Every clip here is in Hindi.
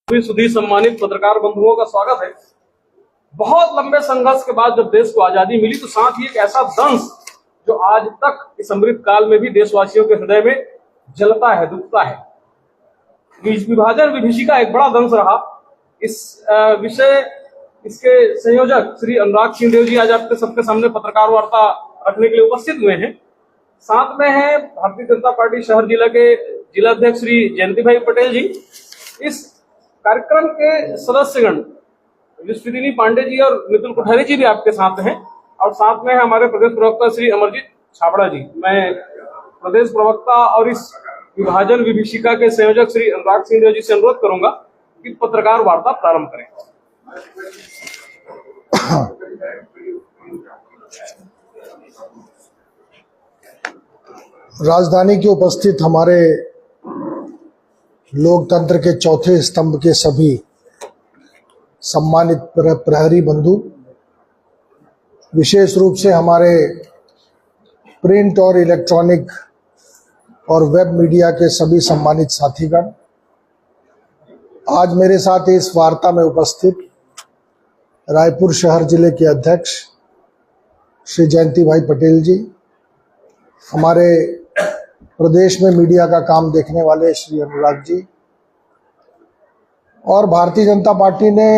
सुधी सम्मानित पत्रकार बंधुओं का स्वागत है। बहुत लंबे संघर्ष के बाद जब देश को आजादी मिली तो साथ ही एक ऐसा दंश जो आज तक इस अमृत काल में भी देशवासियों के हृदय में जलता है, दुखता है। विभाजन विभीषिका एक बड़ा दंश रहा। इस विषय इसके संयोजक श्री अनुराग सिंहदेव जी आज आपके सबके सामने पत्रकार वार्ता रखने के लिए उपस्थित हुए हैं। साथ में है भारतीय जनता पार्टी शहर जिला के जिलाध्यक्ष श्री जयंती भाई पटेल जी। इस कार्यक्रम के सदस्यगण विश्वदिनी पांडे जी और मिथुन कोठारी जी भी आपके साथ हैं और साथ में है हमारे प्रदेश प्रवक्ता श्री अमरजीत छाबड़ा जी। मैं प्रदेश प्रवक्ता और इस विभाजन विभीषिका के संयोजक श्री अनुराग सिंहदेव जी से अनुरोध करूंगा कि पत्रकार वार्ता प्रारंभ करें। राजधानी के उपस्थित हमारे लोकतंत्र के चौथे स्तंभ के सभी सम्मानित प्रहरी बंधु, विशेष रूप से हमारे प्रिंट और इलेक्ट्रॉनिक और वेब मीडिया के सभी सम्मानित साथीगण, आज मेरे साथ इस वार्ता में उपस्थित रायपुर शहर जिले के अध्यक्ष श्री जयंती भाई पटेल जी, हमारे प्रदेश में मीडिया का काम देखने वाले श्री अनुराग जी, और भारतीय जनता पार्टी ने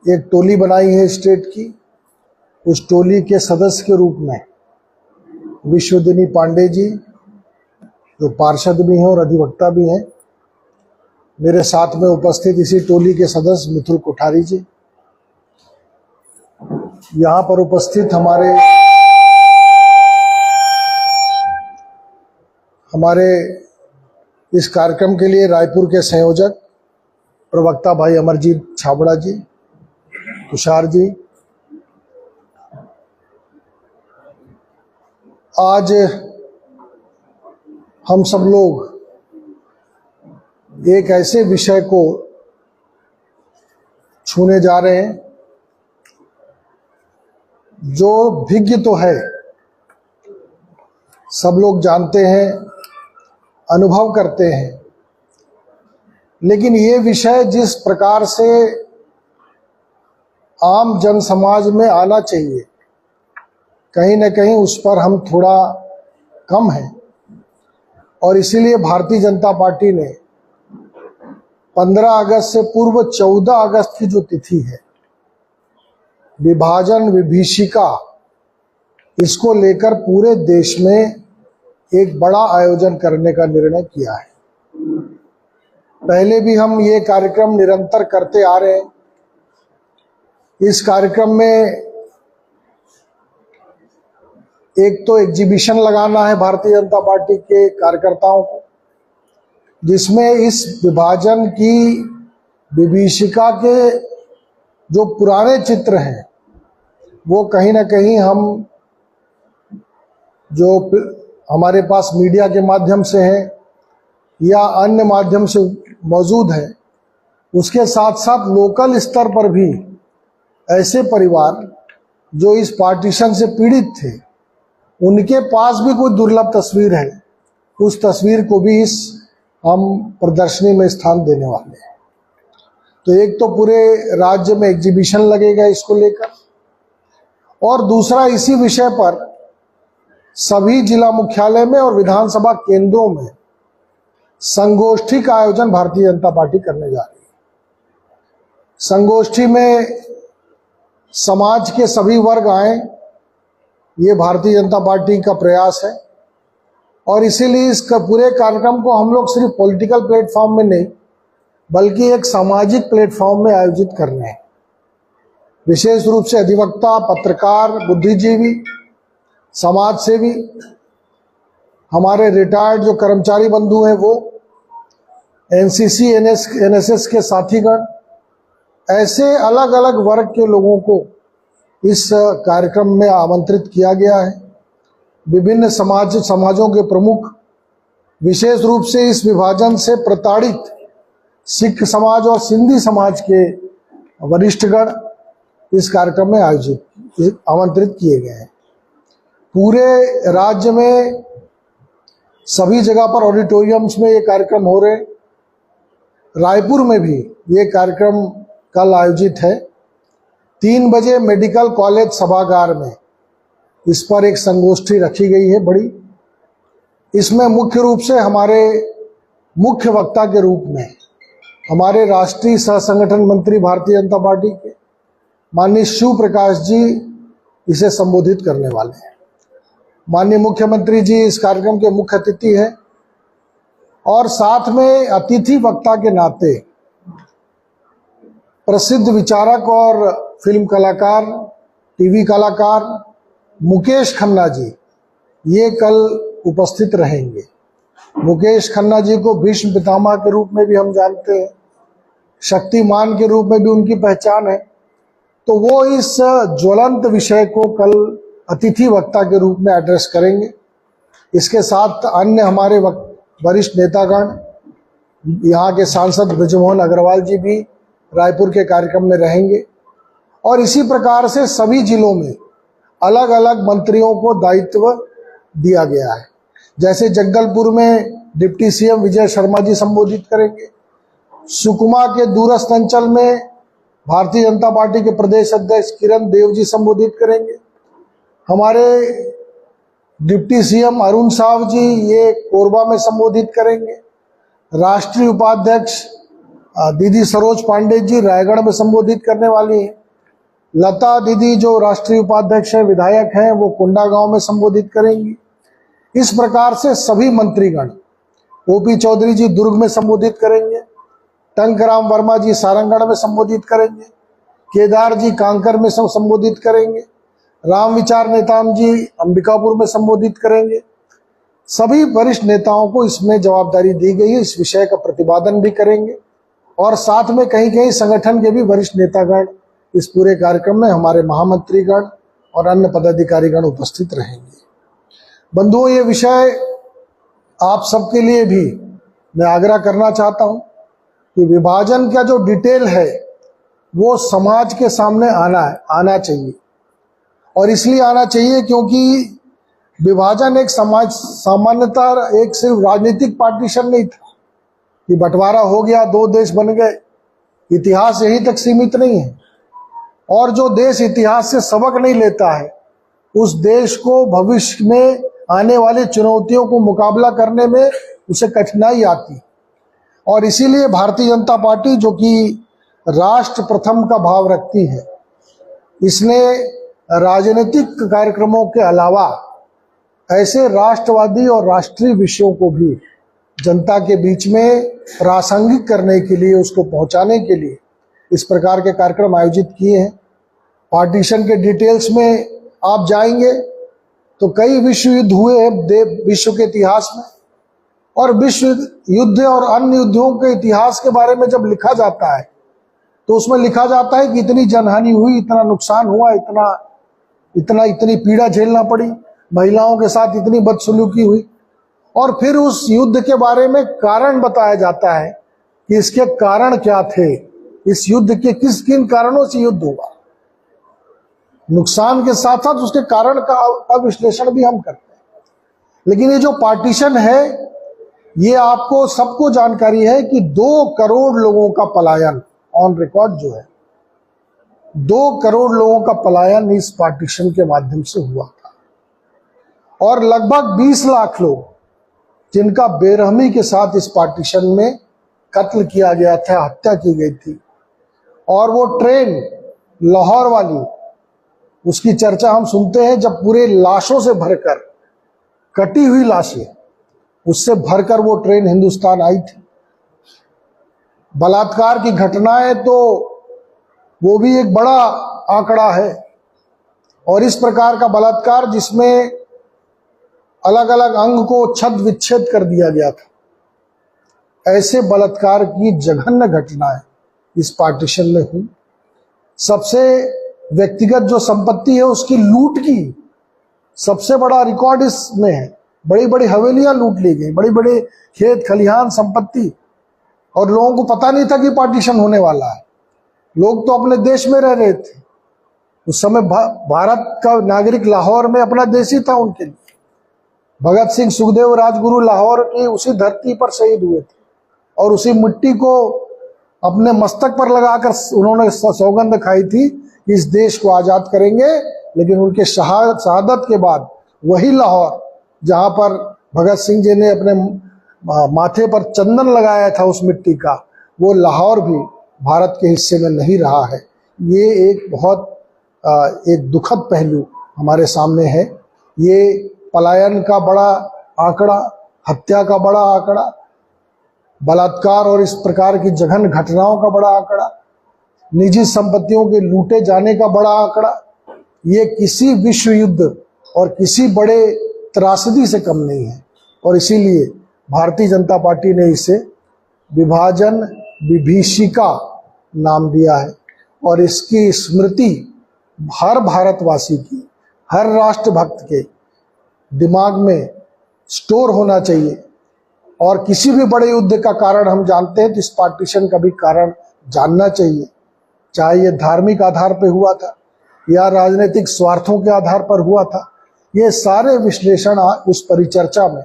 एक टोली बनाई है स्टेट की। उस टोली के सदस्य के रूप में विश्वदिनी पांडे जी, जो पार्षद भी हैं और अधिवक्ता भी हैं, मेरे साथ में उपस्थित इसी टोली के सदस्य मिथुन कोठारी जी, यहाँ पर उपस्थित हमारे इस कार्यक्रम के लिए रायपुर के संयोजक प्रवक्ता भाई अमरजीत छाबड़ा जी, तुषार जी। आज हम सब लोग एक ऐसे विषय को छूने जा रहे हैं जो भिज्ञ तो है, सब लोग जानते हैं, अनुभव करते हैं, लेकिन ये विषय जिस प्रकार से आम जन समाज में आना चाहिए, कहीं न कहीं उस पर हम थोड़ा कम हैं। और इसीलिए भारतीय जनता पार्टी ने 15 अगस्त से पूर्व 14 अगस्त की जो तिथि है, विभाजन विभीषिका, इसको लेकर पूरे देश में एक बड़ा आयोजन करने का निर्णय किया है। पहले भी हम ये कार्यक्रम निरंतर करते आ रहे हैं। इस कार्यक्रम में एक तो एग्जीबिशन लगाना है भारतीय जनता पार्टी के कार्यकर्ताओं को, जिसमें इस विभाजन की विभीषिका के जो पुराने चित्र हैं वो कहीं ना कहीं हम जो हमारे पास मीडिया के माध्यम से हैं या अन्य माध्यम से मौजूद है, उसके साथ साथ लोकल स्तर पर भी ऐसे परिवार जो इस पार्टीशन से पीड़ित थे, उनके पास भी कोई दुर्लभ तस्वीर है, उस तस्वीर को भी इस हम प्रदर्शनी में स्थान देने वाले हैं। तो एक तो पूरे राज्य में एग्जीबिशन लगेगा इसको लेकर, और दूसरा इसी विषय पर सभी जिला मुख्यालय में और विधानसभा केंद्रों में संगोष्ठी का आयोजन भारतीय जनता पार्टी करने जा रही है। संगोष्ठी में समाज के सभी वर्ग आए, ये भारतीय जनता पार्टी का प्रयास है। और इसीलिए इस पूरे कार्यक्रम को हम लोग सिर्फ पॉलिटिकल प्लेटफॉर्म में नहीं, बल्कि एक सामाजिक प्लेटफॉर्म में आयोजित कर रहे हैं। विशेष रूप से अधिवक्ता, पत्रकार, बुद्धिजीवी, समाज सेवी, हमारे रिटायर्ड जो कर्मचारी बंधु हैं वो, एनसीसी एनएसएस के साथीगण, ऐसे अलग अलग वर्ग के लोगों को इस कार्यक्रम में आमंत्रित किया गया है। विभिन्न समाजों के प्रमुख, विशेष रूप से इस विभाजन से प्रताड़ित सिख समाज और सिंधी समाज के वरिष्ठगण इस कार्यक्रम में आमंत्रित किए गए हैं। पूरे राज्य में सभी जगह पर ऑडिटोरियम्स में ये कार्यक्रम हो रहे। रायपुर में भी ये कार्यक्रम कल आयोजित है। 3 बजे मेडिकल कॉलेज सभागार में इस पर एक संगोष्ठी रखी गई है बड़ी। इसमें मुख्य रूप से हमारे मुख्य वक्ता के रूप में हमारे राष्ट्रीय सह संगठन मंत्री भारतीय जनता पार्टी के माननीय शिव प्रकाश जी इसे संबोधित करने वाले हैं। माननीय मुख्यमंत्री जी इस कार्यक्रम के मुख्य अतिथि हैं और साथ में अतिथि वक्ता के नाते प्रसिद्ध विचारक और फिल्म कलाकार, टीवी कलाकार मुकेश खन्ना जी ये कल उपस्थित रहेंगे। मुकेश खन्ना जी को भीष्म पितामह के रूप में भी हम जानते हैं, शक्तिमान के रूप में भी उनकी पहचान है। तो वो इस ज्वलंत विषय को कल अतिथि वक्ता के रूप में एड्रेस करेंगे। इसके साथ अन्य हमारे वरिष्ठ नेतागण, यहाँ के सांसद ब्रजमोहन अग्रवाल जी भी रायपुर के कार्यक्रम में रहेंगे। और इसी प्रकार से सभी जिलों में अलग अलग मंत्रियों को दायित्व दिया गया है। जैसे जगदलपुर में डिप्टी सीएम विजय शर्मा जी संबोधित करेंगे। सुकमा के दूरस्थ अंचल में भारतीय जनता पार्टी के प्रदेश अध्यक्ष किरण देव जी संबोधित करेंगे। हमारे डिप्टी सीएम अरुण साव जी ये कोरबा में संबोधित करेंगे। राष्ट्रीय उपाध्यक्ष दीदी सरोज पांडे जी रायगढ़ में संबोधित करने वाली हैं। लता दीदी जो राष्ट्रीय उपाध्यक्ष है, विधायक हैं, वो कोंडागांव में संबोधित करेंगी। इस प्रकार से सभी मंत्रीगण, ओपी चौधरी जी दुर्ग में संबोधित करेंगे, टंकराम वर्मा जी सारंगढ़ में संबोधित करेंगे, केदार जी कांकर में संबोधित करेंगे, राम विचार नेताम जी अंबिकापुर में संबोधित करेंगे। सभी वरिष्ठ नेताओं को इसमें जवाबदारी दी गई है, इस विषय का प्रतिपादन भी करेंगे और साथ में कहीं कहीं संगठन के भी वरिष्ठ नेतागण इस पूरे कार्यक्रम में, हमारे महामंत्रीगण और अन्य पदाधिकारीगण उपस्थित रहेंगे। बंधुओं, ये विषय आप सबके लिए भी मैं आग्रह करना चाहता हूं कि विभाजन का जो डिटेल है वो समाज के सामने आना चाहिए। और इसलिए आना चाहिए क्योंकि विभाजन एक समाज सामान्यतः एक सिर्फ राजनीतिक पार्टीशन नहीं था कि बंटवारा हो गया, 2 देश बन गए। इतिहास यहीं तक सीमित नहीं है। और जो देश इतिहास से सबक नहीं लेता है उस देश को भविष्य में आने वाली चुनौतियों को मुकाबला करने में उसे कठिनाई आती। और इसीलिए भारतीय जनता पार्टी, जो कि राष्ट्र प्रथम का भाव रखती है, इसने राजनीतिक कार्यक्रमों के अलावा ऐसे राष्ट्रवादी और राष्ट्रीय विषयों को भी जनता के बीच में प्रासंगिक करने के लिए, उसको पहुंचाने के लिए इस प्रकार के कार्यक्रम आयोजित किए हैं। पार्टीशन के डिटेल्स में आप जाएंगे तो कई विश्व युद्ध हुए हैं विश्व के इतिहास में, और विश्व युद्ध और अन्य युद्धों के इतिहास के बारे में जब लिखा जाता है तो उसमें लिखा जाता है कि इतनी जनहानि हुई, इतना नुकसान हुआ, इतनी पीड़ा झेलना पड़ी, महिलाओं के साथ इतनी बदसलूकी हुई। और फिर उस युद्ध के बारे में कारण बताया जाता है कि इसके कारण क्या थे, इस युद्ध के किन कारणों से युद्ध हुआ। नुकसान के साथ साथ उसके कारण का विश्लेषण भी हम करते हैं। लेकिन ये जो पार्टीशन है, ये आपको सबको जानकारी है कि 2 करोड़ लोगों का पलायन ऑन रिकॉर्ड जो है, 2 करोड़ लोगों का पलायन इस पार्टीशन के माध्यम से हुआ था। और लगभग 20 लाख लोग जिनका बेरहमी के साथ इस पार्टीशन में कत्ल किया गया था, हत्या की गई थी। और वो ट्रेन लाहौर वाली, उसकी चर्चा हम सुनते हैं जब पूरे लाशों से भरकर, कटी हुई लाशें, उससे भरकर वो ट्रेन हिंदुस्तान आई थी। बलात्कार की घटनाएं तो वो भी एक बड़ा आंकड़ा है। और इस प्रकार का बलात्कार जिसमें अलग अलग अंग को छद विच्छेद कर दिया गया था, ऐसे बलात्कार की जघन्य घटनाएं इस पार्टीशन में हुई। सबसे व्यक्तिगत जो संपत्ति है उसकी लूट की सबसे बड़ा रिकॉर्ड इसमें है। बड़ी बड़ी हवेलियां लूट ली गई, बड़ी बड़ी खेत खलिहान संपत्ति। और लोगों को पता नहीं था कि पार्टीशन होने वाला है। लोग तो अपने देश में रह रहे थे। उस समय भारत का नागरिक लाहौर में अपना देश ही था उनके लिए। भगत सिंह, सुखदेव, राजगुरु लाहौर की उसी धरती पर शहीद हुए थे और उसी मिट्टी को अपने मस्तक पर लगाकर उन्होंने सौगंध खाई थी कि इस देश को आजाद करेंगे, लेकिन उनके शहादत के बाद वही लाहौर जहां पर भगत सिंह जी ने अपने माथे पर चंदन लगाया था उस मिट्टी का, वो लाहौर भी भारत के हिस्से में नहीं रहा है। ये एक बहुत एक दुखद पहलू हमारे सामने है। ये पलायन का बड़ा आंकड़ा, हत्या का बड़ा आंकड़ा, बलात्कार और इस प्रकार की जघन्य घटनाओं का बड़ा आंकड़ा, निजी संपत्तियों के लूटे जाने का बड़ा आंकड़ा, ये किसी विश्व युद्ध और किसी बड़े त्रासदी से कम नहीं है। और इसीलिए भारतीय जनता पार्टी ने इसे विभाजन विभीषिका नाम दिया है और इसकी स्मृति हर भारतवासी की, हर राष्ट्रभक्त के दिमाग में स्टोर होना चाहिए। और किसी भी बड़े युद्ध का कारण हम जानते हैं तो इस पार्टीशन का भी कारण जानना चाहिए, चाहे ये धार्मिक आधार पर हुआ था या राजनीतिक स्वार्थों के आधार पर हुआ था। ये सारे विश्लेषण उस परिचर्चा में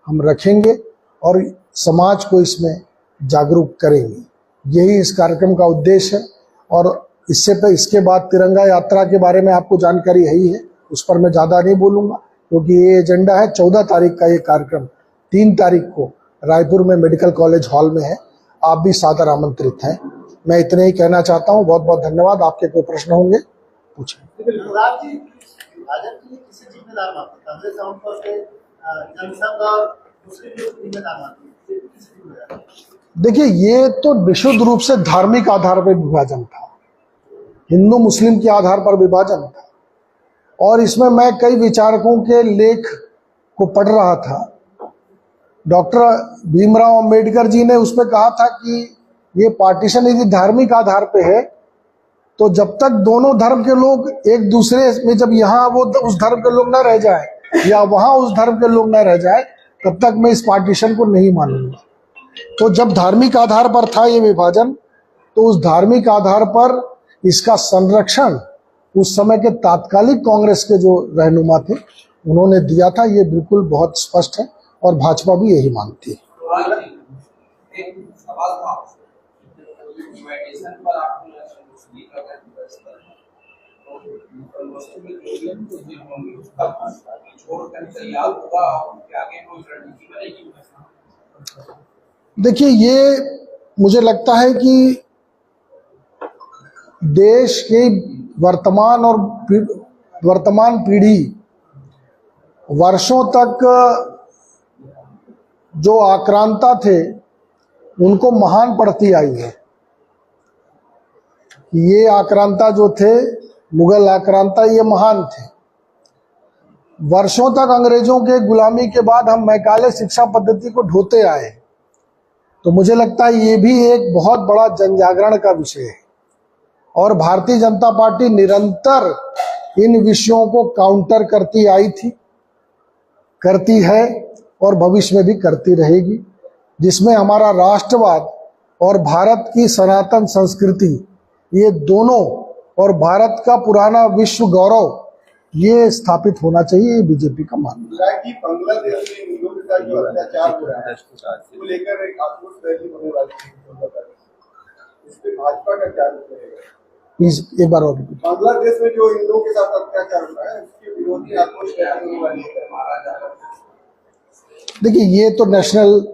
हम रखेंगे और समाज को इसमें जागरूक करेंगे। यही इस कार्यक्रम का उद्देश्य है। और इसके बाद तिरंगा यात्रा के बारे में आपको जानकारी है ही है, उस पर मैं ज़्यादा नहीं बोलूँगा क्योंकि ये एजेंडा है। 14 तारीख का ये कार्यक्रम 3 तारीख को रायपुर में मेडिकल कॉलेज हॉल में है। आप भी सादर आमंत्रित हैं। मैं इतने ही कहना चाहता हूँ। बहुत बहुत धन्यवाद। आपके कोई प्रश्न होंगे पूछें। देखिए, ये तो विशुद्ध रूप से धार्मिक आधार पर विभाजन था, हिंदू मुस्लिम के आधार पर विभाजन था। और इसमें मैं कई विचारकों के लेख को पढ़ रहा था। डॉक्टर भीमराव अंबेडकर जी ने उसमें कहा था कि ये पार्टीशन यदि धार्मिक आधार पे है तो जब तक दोनों धर्म के लोग एक दूसरे में, जब यहाँ वो उस धर्म के लोग न रह जाए या वहाँ उस धर्म के लोग न रह जाए, तब तक मैं इस पार्टीशन को नहीं मानूंगा। तो जब धार्मिक आधार पर था ये विभाजन, तो उस धार्मिक आधार पर इसका संरक्षण उस समय के तात्कालिक कांग्रेस के जो रहनुमा थे उन्होंने दिया था। ये बिल्कुल बहुत स्पष्ट है और भाजपा भी यही मानती है। देखिए, ये मुझे लगता है कि देश की वर्तमान पीढ़ी वर्षों तक जो आक्रांता थे उनको महान पढ़ती आई है। ये आक्रांता जो थे, मुगल आक्रांता, ये महान थे। वर्षों तक अंग्रेजों के गुलामी के बाद हम मैकाले शिक्षा पद्धति को ढोते आए। तो मुझे लगता है ये भी एक बहुत बड़ा जनजागरण का विषय है और भारतीय जनता पार्टी निरंतर इन विषयों को काउंटर करती आई थी, करती है और भविष्य में भी करती रहेगी, जिसमें हमारा राष्ट्रवाद और भारत की सनातन संस्कृति, ये दोनों, और भारत का पुराना विश्व गौरव, ये स्थापित होना चाहिए। ये बीजेपी का मानना है कि बांग्लादेश में हिंदुओं के साथ जो अत्याचार हो रहा है उसको लेकर एक आक्रोश रैली होने वाली है, इस पे भाजपा का क्या रुख रहेगा? प्लीज एक बार और। बांग्लादेश में जो हिंदुओं के साथ अत्याचार हो रहा है उसके विरोधी आक्रोश रैली होने वाली है। देखिए, ये तो नेशनल